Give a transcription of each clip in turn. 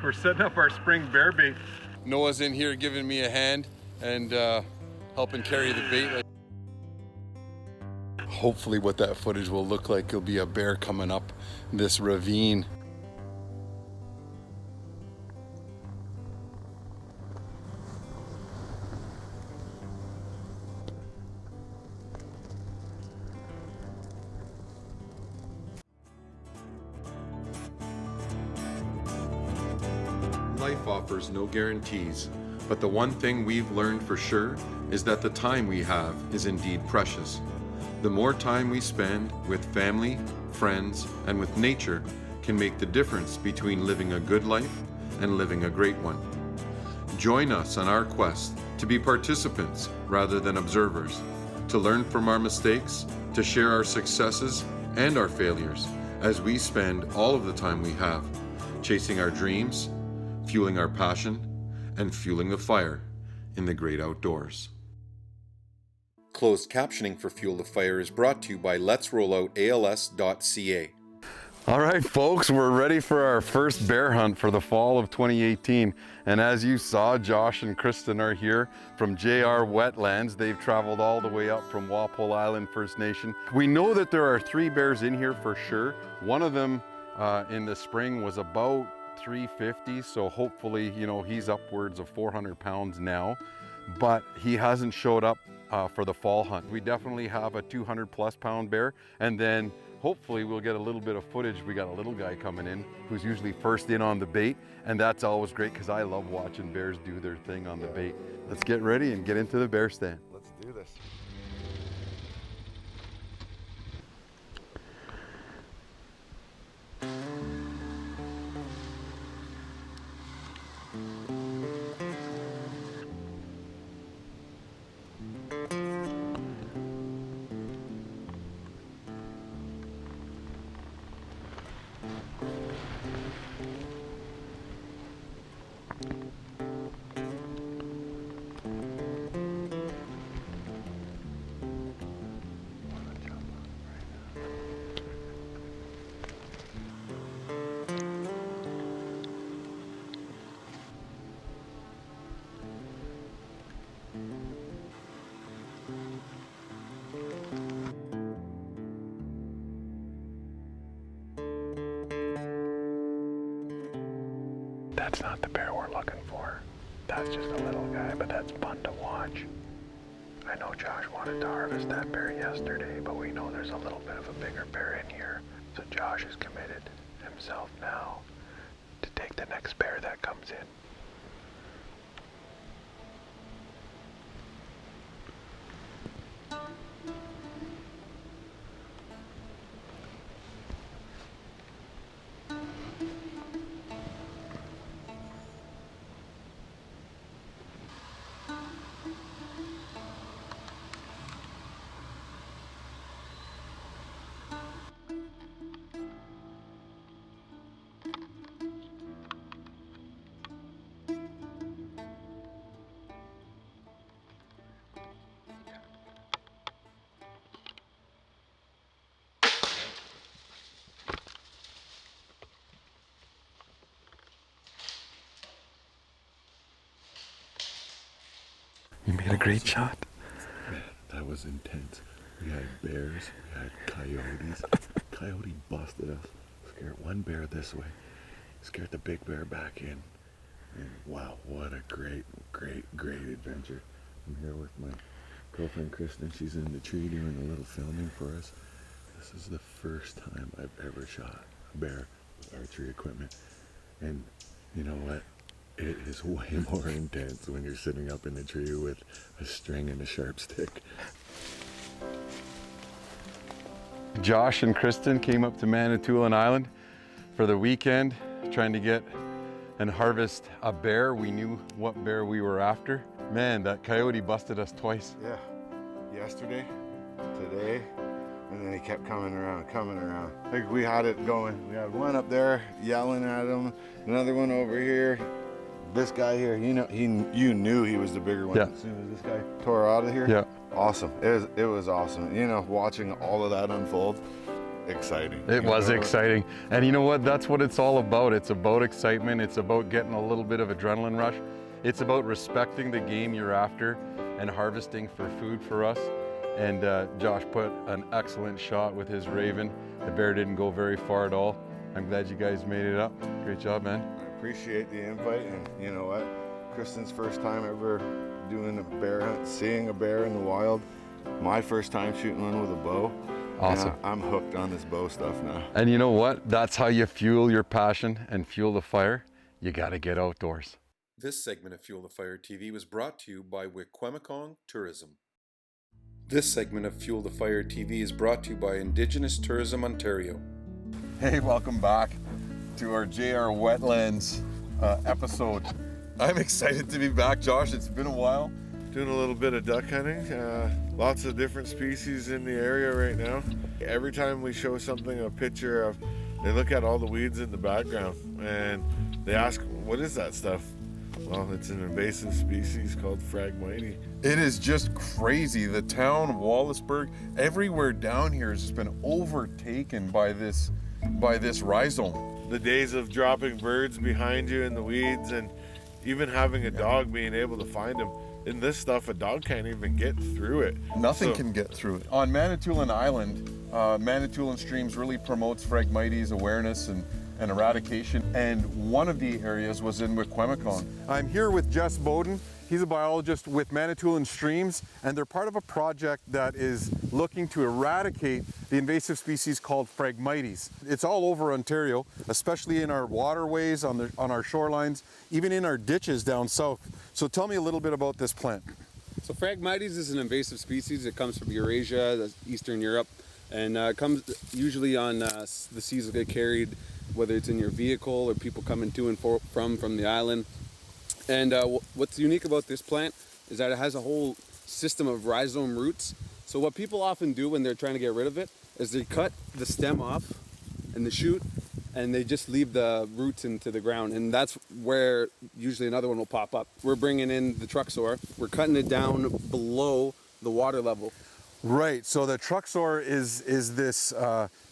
We're setting up our spring bear bait. Noah's in here giving me a hand and helping carry the bait. Hopefully what that footage will look like, will be a bear coming up this ravine. Life offers no guarantees, but the one thing we've learned for sure is that the time we have is indeed precious. The more time we spend with family, friends, and with nature can make the difference between living a good life and living a great one. Join us on our quest to be participants rather than observers, to learn from our mistakes, to share our successes and our failures as we spend all of the time we have chasing our dreams, fueling our passion, and fueling the fire in the great outdoors. Closed captioning for Fuel the Fire is brought to you by letsrolloutals.ca. All right, folks, we're ready for our first bear hunt for the fall of 2018. And as you saw, Josh and Kristin are here from JR Wetlands. They've traveled all the way up from Walpole Island First Nation. We know that there are 3 bears in here for sure. One of them in the spring was about 350, so hopefully, you know, he's upwards of 400 pounds now, but he hasn't showed up for the fall hunt. We definitely have a 200+ pound bear, and then hopefully we'll get a little bit of footage. We got a little guy coming in who's usually first in on the bait, and that's always great because I love watching bears do their thing on the bait. Let's get ready and get into the bear stand. Let's do this. That's not the bear we're looking for. That's just a little guy, but that's fun to watch. I know Josh wanted to harvest that bear yesterday, but we know there's a little bit of a bigger bear in here. So Josh is committed himself now to take the next bear that comes in. You made a great shot. Man, that was intense. We had bears, we had coyotes. Coyote busted us. Scared one bear this way, scared the big bear back in. And wow, what a great adventure. I'm here with my girlfriend Kristin. She's in the tree doing a little filming for us. This is the first time I've ever shot a bear with archery equipment. And you know what? It is way more intense when you're sitting up in the tree with a string and a sharp stick. Josh and Kristin came up to Manitoulin Island for the weekend, trying to get and harvest a bear. We knew what bear we were after. Man, that coyote busted us twice. Yeah, yesterday, today, and then he kept coming around. Like we had it going. We had one up there yelling at him, another one over here. This guy here, you know, you knew he was the bigger one. Yeah. As soon as this guy tore out of here. Yeah. Awesome. It was awesome. You know, watching all of that unfold. exciting. It was exciting. And you know what? That's what it's all about. It's about excitement. It's about getting a little bit of adrenaline rush. It's about respecting the game you're after and harvesting for food for us. And Josh put an excellent shot with his Raven. The bear didn't go very far at all. I'm glad you guys made it up. Great job, man. I appreciate the invite, and you know what? Kristin's first time ever doing a bear hunt, seeing a bear in the wild. My first time shooting one with a bow. Awesome. I'm hooked on this bow stuff now. And you know what? That's how you fuel your passion and fuel the fire. You got to get outdoors. This segment of Fuel the Fire TV was brought to you by Wikwemikong Tourism. This segment of Fuel the Fire TV is brought to you by Indigenous Tourism Ontario. Hey, welcome back to our JR Wetlands episode. I'm excited to be back, Josh. It's been a while. Doing a little bit of duck hunting. Lots of different species in the area right now. Every time we show something, a picture of, they look at all the weeds in the background and they ask, what is that stuff? Well, it's an invasive species called Phragmites. It is just crazy. The town, Wallaceburg, everywhere down here has just been overtaken by this rhizome. The days of dropping birds behind you in the weeds and even having a dog being able to find them. In this stuff, a dog can't even get through it. Nothing can get through it. On Manitoulin Island, Manitoulin Streams really promotes Phragmites awareness and eradication, and one of the areas was in Wikwemikong. I'm here with Jess Bowden. He's a biologist with Manitoulin Streams, and they're part of a project that is looking to eradicate the invasive species called Phragmites. It's all over Ontario, especially in our waterways, on our shorelines, even in our ditches down south. So tell me a little bit about this plant. So Phragmites is an invasive species. It comes from Eurasia, Eastern Europe, and comes usually on the seas that get carried, whether it's in your vehicle or people coming to and from the island. And what's unique about this plant is that it has a whole system of rhizome roots. So what people often do when they're trying to get rid of it is they cut the stem off and the shoot, and they just leave the roots into the ground, and that's where usually another one will pop up. We're bringing in the Truxor. We're cutting it down below the water level. Right, so the Truxor is this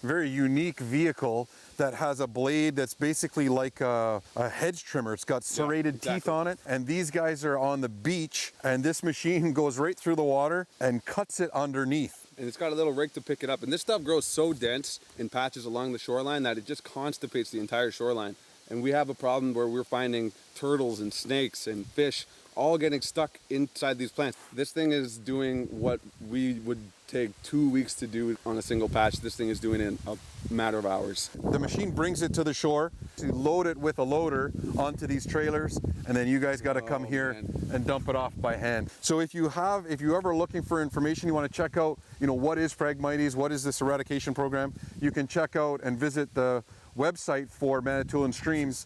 very unique vehicle that has a blade that's basically like a hedge trimmer. It's got serrated teeth on it, and these guys are on the beach, and this machine goes right through the water and cuts it underneath. And it's got a little rig to pick it up, and this stuff grows so dense in patches along the shoreline that it just constipates the entire shoreline. And we have a problem where we're finding turtles and snakes and fish all getting stuck inside these plants. This thing is doing what we would take 2 weeks to do on a single patch. This thing is doing it in a matter of hours. The machine brings it to the shore to load it with a loader onto these trailers, and then you guys got to come here and dump it off by hand. So if you ever looking for information, you want to check out, what is Phragmites, what is this eradication program, you can check out and visit the website for Manitoulin Streams.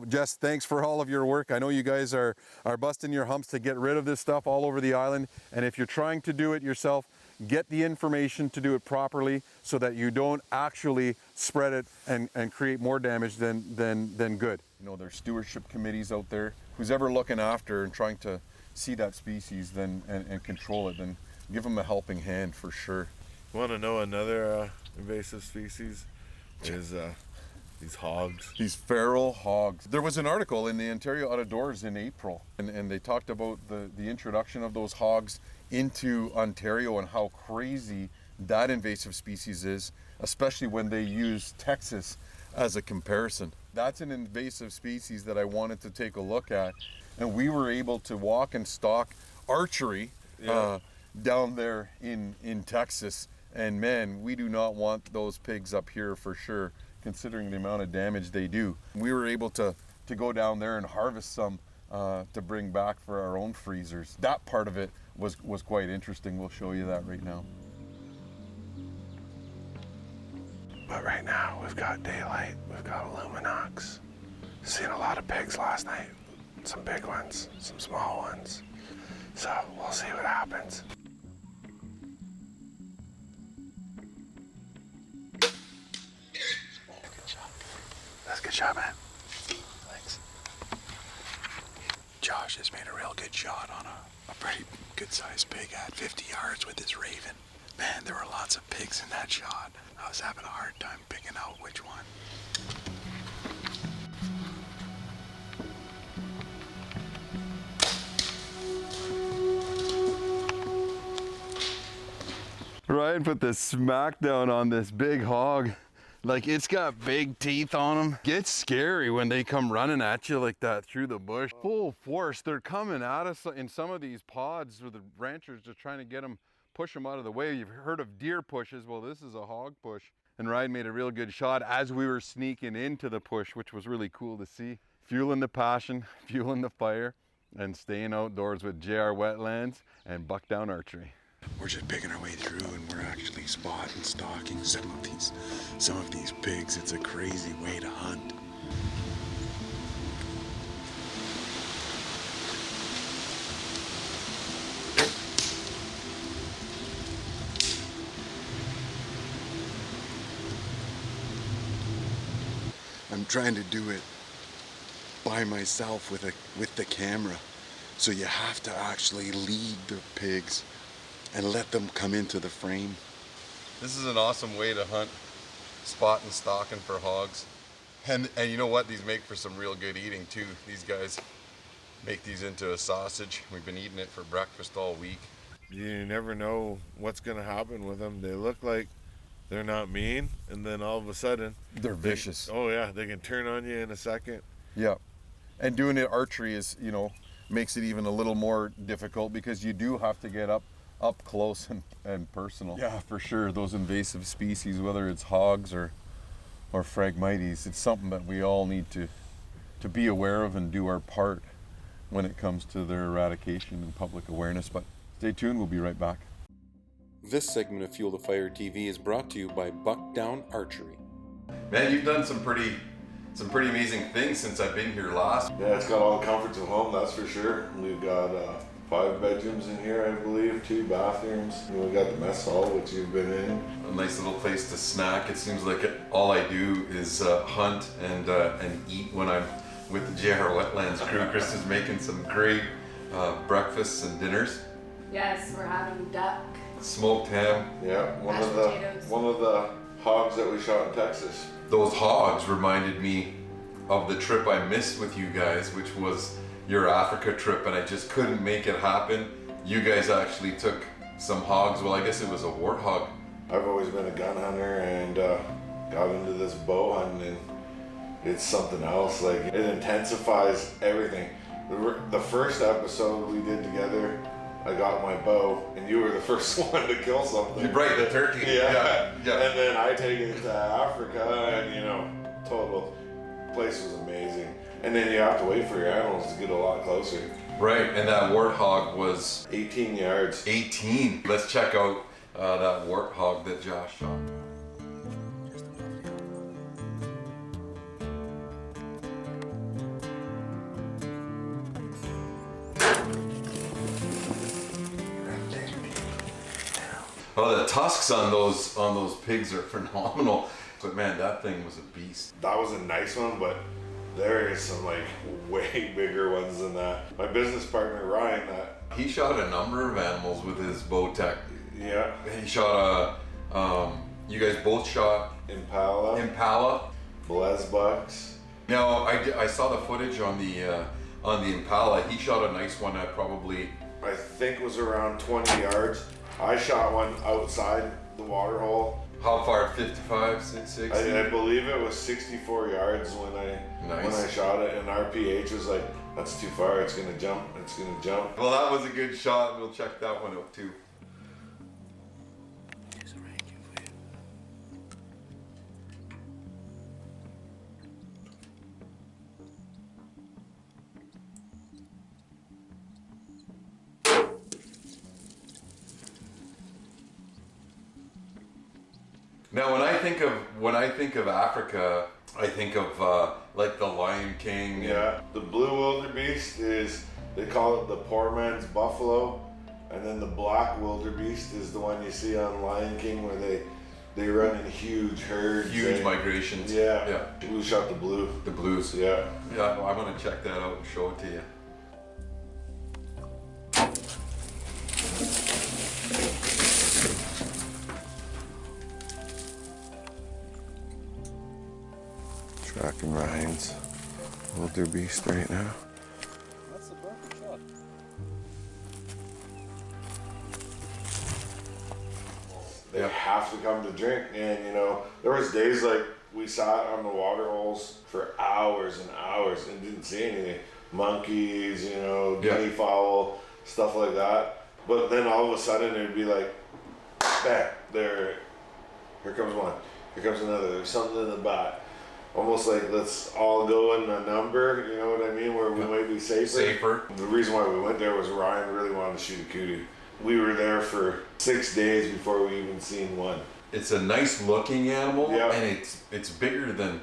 Jess, thanks for all of your work. I know you guys are busting your humps to get rid of this stuff all over the island, and if you're trying to do it yourself, get the information to do it properly so that you don't actually spread it and create more damage than good. There's stewardship committees out there. Who's ever looking after and trying to see that species and control it, then give them a helping hand for sure. You want to know another invasive species? Is these hogs. These feral hogs. There was an article in the Ontario Out of Doors in April, and they talked about the introduction of those hogs into Ontario and how crazy that invasive species is, especially when they use Texas as a comparison. That's an invasive species that I wanted to take a look at, and we were able to walk and stalk Archery down there in Texas, and man, we do not want those pigs up here for sure, considering the amount of damage they do. We were able to go down there and harvest some to bring back for our own freezers. That part of it was quite interesting. We'll show you that right now. But right now, we've got daylight, we've got luminox. Seen a lot of pigs last night. Some big ones, some small ones. So we'll see what happens. That's a good shot, man. Thanks. Josh has made a real good shot on a pretty good-sized pig at 50 yards with his Raven. Man, there were lots of pigs in that shot. I was having a hard time picking out which one. Ryan put the smackdown on this big hog. Like, it's got big teeth on them. It's scary when they come running at you like that through the bush. Full force, they're coming at us in some of these pods where the ranchers are trying to get them, push them out of the way. You've heard of deer pushes. Well, this is a hog push. And Ryan made a real good shot as we were sneaking into the push, which was really cool to see. Fueling the passion, fueling the fire, and staying outdoors with JR Wetlands and Buck Down Archery. We're just picking our way through, and we're actually spotting, stalking some of these pigs. It's a crazy way to hunt. I'm trying to do it by myself with the camera. So you have to actually lead the pigs and let them come into the frame. This is an awesome way to hunt, spot and stalking for hogs. And you know what? These make for some real good eating too. These guys make these into a sausage. We've been eating it for breakfast all week. You never know what's gonna happen with them. They look like they're not mean, and then all of a sudden They're vicious. Oh yeah, they can turn on you in a second. Yeah. And doing it archery is, you know, makes it even a little more difficult because you do have to get up close and personal. Yeah, for sure. Those invasive species, whether it's hogs or Phragmites, it's something that we all need to be aware of and do our part when it comes to their eradication and public awareness. But stay tuned, we'll be right back. This segment of Fuel the Fire TV is brought to you by Buck Down Archery. Man, you've done some pretty amazing things since I've been here last. Yeah, it's got all the comforts of home, that's for sure. We've got 5 bedrooms in here, I believe, 2 bathrooms. And we got the mess hall, which you've been in. A nice little place to snack. It seems like all I do is hunt and eat when I'm with the JR Wetlands crew. Kristin's making some great breakfasts and dinners. Yes, we're having duck. Smoked ham. Yeah, Mashed potatoes. one of the hogs that we shot in Texas. Those hogs reminded me of the trip I missed with you guys, which was your Africa trip, and I just couldn't make it happen. You guys actually took some hogs. Well, I guess it was a warthog. I've always been a gun hunter and got into this bow hunting, and it's something else. Like, it intensifies everything. The first episode we did together, I got my bow, and you were the first one to kill something. Right, the turkey. Yeah. Yeah. And then I take it to Africa, and total place was amazing. And then you have to wait for your animals to get a lot closer. Right, and that warthog was 18 yards. 18. Let's check out that warthog that Josh shot. Oh, the tusks on those pigs are phenomenal. But man, that thing was a beast. That was a nice one, but there is some way bigger ones than that. My business partner Ryan, He shot a number of animals with his bow tech. yeah, He shot you guys both shot Impala, Blaze bucks. Now I saw the footage on the Impala. He shot a nice one at probably, I think it was around 20 yards. I shot one outside the water hole. how far? 55, 60? I believe it was 64 yards when I shot it, and our PH was like, that's too far, it's gonna jump. Well, that was a good shot. We'll check that one out too. Now, when I think of Africa, I think of like the Lion King. Yeah, the blue wildebeest they call it the poor man's buffalo, and then the black wildebeest is the one you see on Lion King where they run in huge herds. Huge migrations. Yeah. We shot the blue. The blues. Yeah. Yeah, well, I'm gonna check that out and show it to you. Tracking Ryan's wildebeest right now. That's the perfect shot. They have to come to drink, and you know, there was days like we sat on the water holes for hours and hours and didn't see anything. Monkeys, you know, guinea fowl, stuff like that. But then all of a sudden it'd be like, bang, here comes one, here comes another, there's something in the back. Almost like let's all go in a number, you know what I mean, where we might be safer. The reason why we went there was Ryan really wanted to shoot a kudu. We were there for 6 days before we even seen one. It's a nice looking animal, Yeah. and it's bigger than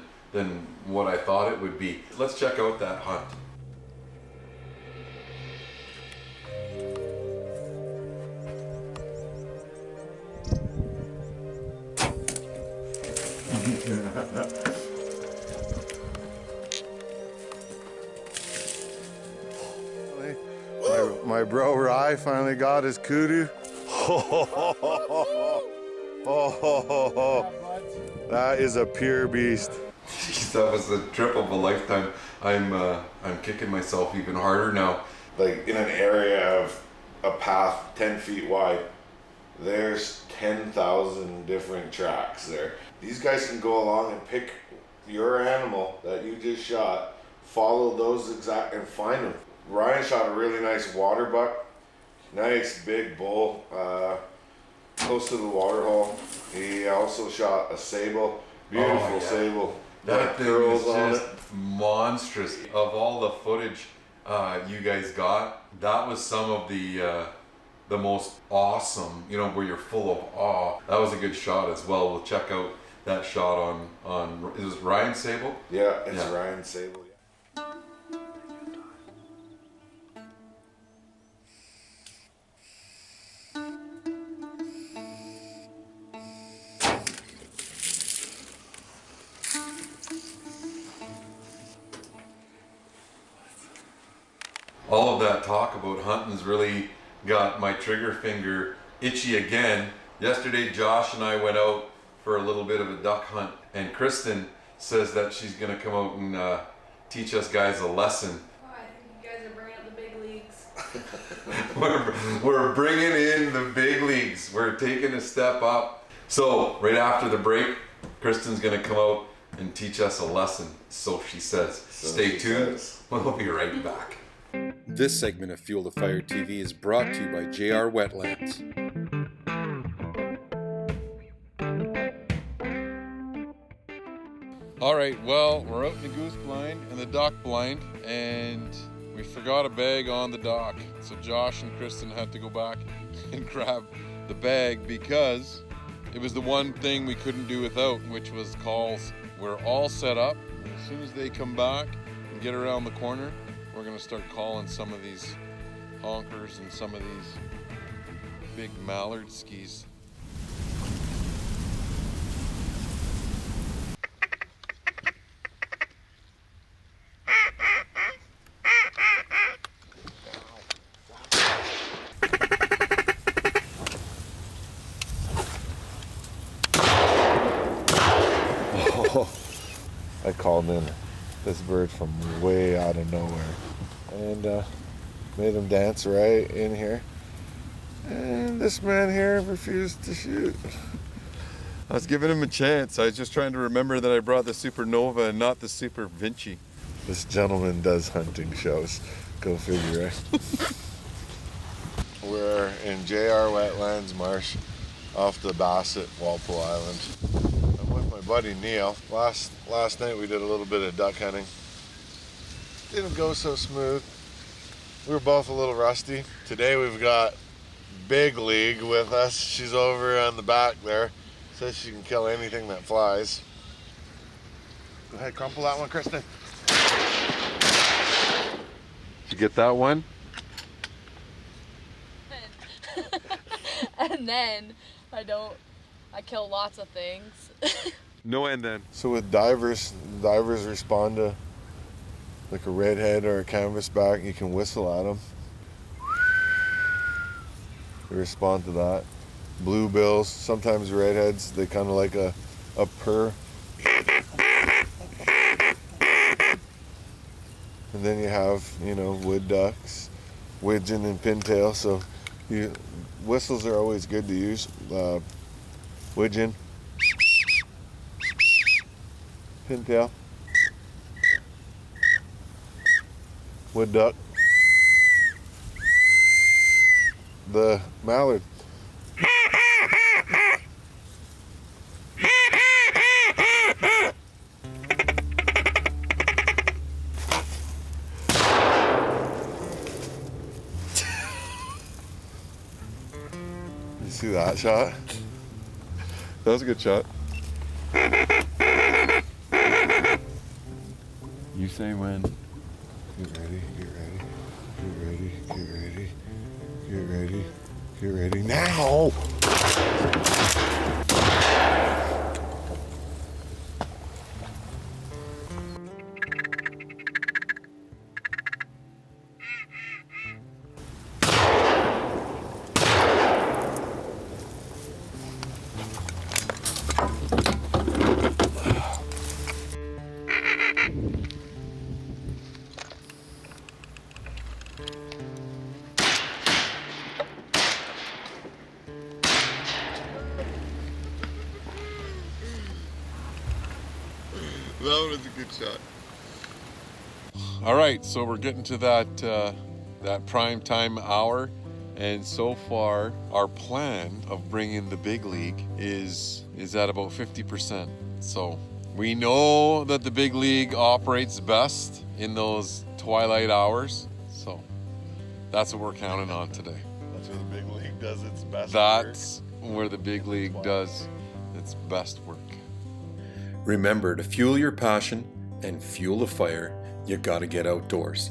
what I thought it would be. Let's check out that hunt. My bro Rye finally got his kudu. That is a pure beast. Jeez, that was the trip of a lifetime. I'm kicking myself even harder now. Like in an area of a path 10 feet wide, there's 10,000 different tracks there. These guys can go along and pick your animal that you just shot, follow those exact and find them. Ryan shot a really nice water buck, nice big bull, close to the water hole. He also shot a sable, beautiful sable. That thing curls was on just it. monstrous. Of all the footage you guys got, that was some of the most awesome, you know, where you're full of awe. That was a good shot as well. We'll check out that shot on is it Ryan Sable? Yeah, it's Ryan sable. All of that talk about hunting's really got my trigger finger itchy again. Yesterday, Josh and I went out for a little bit of a duck hunt, and Kristin says that she's gonna come out and teach us guys a lesson. Oh, I think you guys are bringing up the big leagues. We're bringing in the big leagues. We're taking a step up. So right after the break, Kristin's gonna come out and teach us a lesson. So she says. Stay tuned. We'll be right back. This segment of Fuel the Fire TV is brought to you by JR Wetlands. All right, well, we're out in the goose blind and the duck blind, and we forgot a bag on the dock. So Josh and Kristin had to go back and grab the bag because it was the one thing we couldn't do without, which was calls. We're all set up. As soon as they come back and get around the corner, we're gonna start calling some of these honkers and some of these big mallard skis. I called in this bird from way out of nowhere and made him dance right in here. And this man here refused to shoot. I was giving him a chance. I was just trying to remember that I brought the Supernova and not the Super Vinci. This gentleman does hunting shows. Go figure, right? We're in JR Wetlands Marsh off the Bassett, Walpole Island. I'm with my buddy Neil. Last night we did a little bit of duck hunting. Didn't go so smooth. We were both a little rusty. Today we've got Big League with us. She's over on the back there. Says she can kill anything that flies. Go ahead, crumple that one, Kristin. Did you get that one? And then I kill lots of things. No end then. So with divers respond to like a redhead or a canvasback. You can whistle at them. They respond to that. Bluebills, sometimes redheads, they kind of like a purr. And then you have, you know, wood ducks, widgeon and pintail. So whistles are always good to use. Widgeon, pintail, wood duck, the mallard. You see that shot? That was a good shot. You say when. Get ready, get ready, get ready, get ready, get ready, get ready now! That was a good shot. All right, so we're getting to that prime time hour, and so far our plan of bringing the big league is at about 50%. So we know that the big league operates best in those twilight hours, so that's what we're counting on today. That's where the big league does its best That's where the big league does its best work. Remember, to fuel your passion and fuel the fire, you gotta get outdoors.